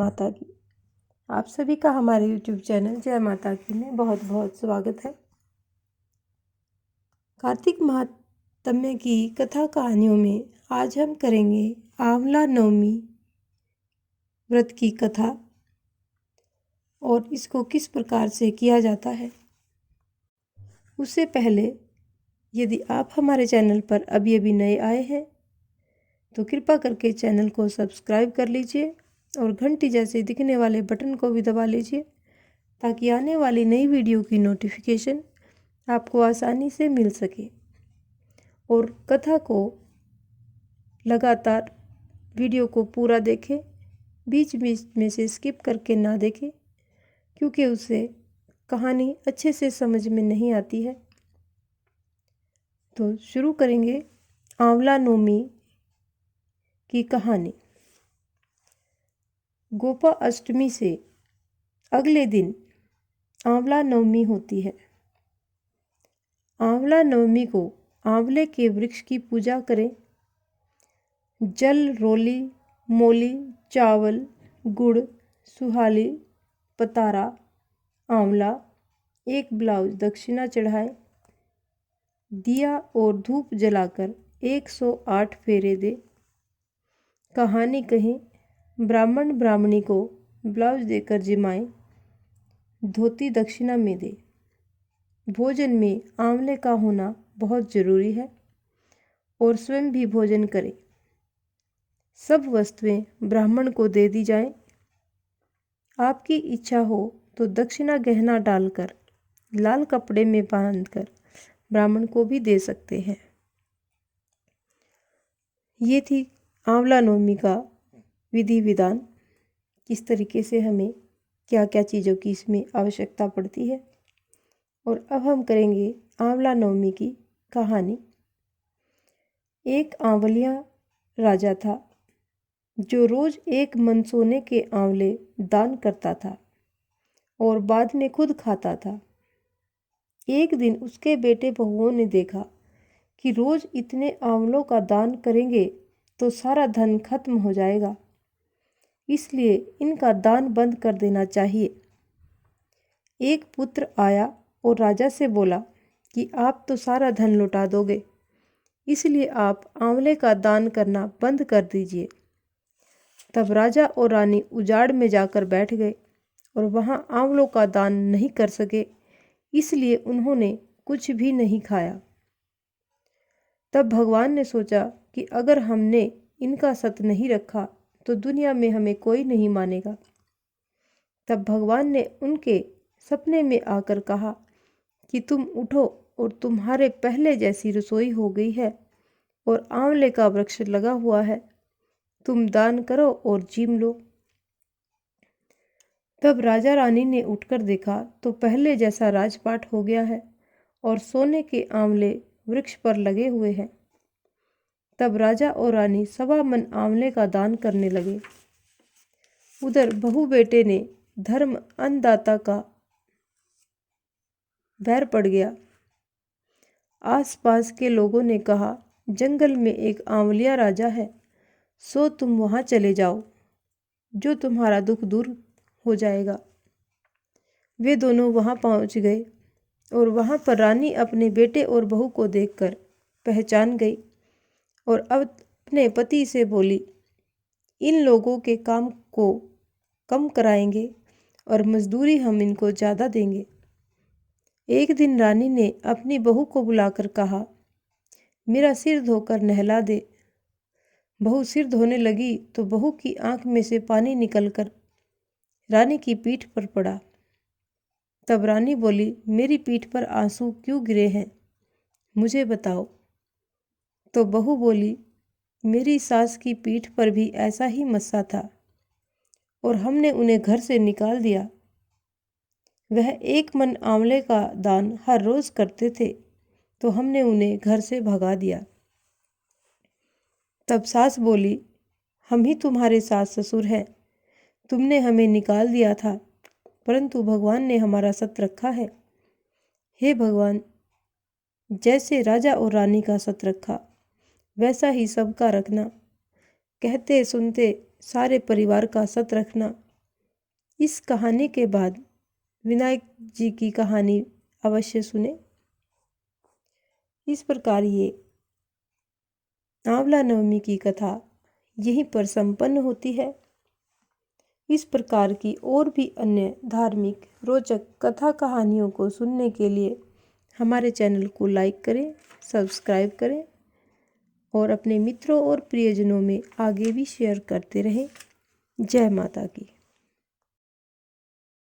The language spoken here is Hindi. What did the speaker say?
माता की। आप सभी का हमारे YouTube चैनल जय माता की में बहुत बहुत स्वागत है। कार्तिक महात्म्य की कथा कहानियों में आज हम करेंगे आंवला नवमी व्रत की कथा और इसको किस प्रकार से किया जाता है। उससे पहले यदि आप हमारे चैनल पर अभी अभी नए आए हैं तो कृपा करके चैनल को सब्सक्राइब कर लीजिए और घंटी जैसे दिखने वाले बटन को भी दबा लीजिए ताकि आने वाली नई वीडियो की नोटिफिकेशन आपको आसानी से मिल सके। और कथा को लगातार वीडियो को पूरा देखें, बीच बीच में से स्किप करके ना देखें क्योंकि उससे कहानी अच्छे से समझ में नहीं आती है। तो शुरू करेंगे आंवला नवमी की कहानी। गोपा अष्टमी से अगले दिन आंवला नवमी होती है। आंवला नवमी को आंवले के वृक्ष की पूजा करें। जल, रोली, मोली, चावल, गुड़, सुहाली, पतारा, आंवला, एक ब्लाउज दक्षिणा चढ़ाएं। दिया और धूप जलाकर 108 फेरे दे। कहानी कहें। ब्राह्मण ब्राह्मणी को ब्लाउज देकर जिमाएं। धोती दक्षिणा में दे। भोजन में आंवले का होना बहुत जरूरी है और स्वयं भी भोजन करें। सब वस्तुएं ब्राह्मण को दे दी जाएं। आपकी इच्छा हो तो दक्षिणा गहना डालकर लाल कपड़े में बांधकर ब्राह्मण को भी दे सकते हैं। ये थी आंवला नवमी का विधि विधान, किस तरीके से हमें क्या क्या चीज़ों की इसमें आवश्यकता पड़ती है। और अब हम करेंगे आंवला नवमी की कहानी। एक आंवलिया राजा था जो रोज एक मन सोने के आंवले दान करता था और बाद में खुद खाता था। एक दिन उसके बेटे बहुओं ने देखा कि रोज इतने आंवलों का दान करेंगे तो सारा धन खत्म हो जाएगा, इसलिए इनका दान बंद कर देना चाहिए। एक पुत्र आया और राजा से बोला कि आप तो सारा धन लौटा दोगे, इसलिए आप आंवले का दान करना बंद कर दीजिए। तब राजा और रानी उजाड़ में जाकर बैठ गए और वहां आंवलों का दान नहीं कर सके, इसलिए उन्होंने कुछ भी नहीं खाया। तब भगवान ने सोचा कि अगर हमने इनका सत नहीं रखा तो दुनिया में हमें कोई नहीं मानेगा। तब भगवान ने उनके सपने में आकर कहा कि तुम उठो और तुम्हारे पहले जैसी रसोई हो गई है और आंवले का वृक्ष लगा हुआ है, तुम दान करो और जीम लो। तब राजा रानी ने उठकर देखा तो पहले जैसा राजपाट हो गया है और सोने के आंवले वृक्ष पर लगे हुए हैं। तब राजा और रानी 1.25 मन आंवले का दान करने लगे। उधर बहू बेटे ने धर्म अन्नदाता का बैर पड़ गया। आसपास के लोगों ने कहा, जंगल में एक आंवलिया राजा है, सो तुम वहां चले जाओ, जो तुम्हारा दुख दूर हो जाएगा। वे दोनों वहां पहुंच गए और वहां पर रानी अपने बेटे और बहू को देखकर पहचान गई और अब अपने पति से बोली, इन लोगों के काम को कम कराएंगे और मजदूरी हम इनको ज़्यादा देंगे। एक दिन रानी ने अपनी बहू को बुलाकर कहा, मेरा सिर धोकर नहला दे। बहू सिर धोने लगी तो बहू की आंख में से पानी निकलकर रानी की पीठ पर पड़ा। तब रानी बोली, मेरी पीठ पर आंसू क्यों गिरे हैं, मुझे बताओ। तो बहू बोली, मेरी सास की पीठ पर भी ऐसा ही मस्सा था और हमने उन्हें घर से निकाल दिया। वह 1 मन आंवले का दान हर रोज करते थे तो हमने उन्हें घर से भगा दिया। तब सास बोली, हम ही तुम्हारे सास ससुर हैं, तुमने हमें निकाल दिया था परंतु भगवान ने हमारा सत रखा है। हे भगवान, जैसे राजा और रानी का सत रखा वैसा ही सबका रखना। कहते सुनते सारे परिवार का सत रखना इस कहानी के बाद विनायक जी की कहानी अवश्य सुने। इस प्रकार ये आंवला नवमी की कथा यहीं पर संपन्न होती है। इस प्रकार की और भी अन्य धार्मिक रोचक कथा कहानियों को सुनने के लिए हमारे चैनल को लाइक करें, सब्सक्राइब करें और अपने मित्रों और प्रियजनों में आगे भी शेयर करते रहें। जय माता की।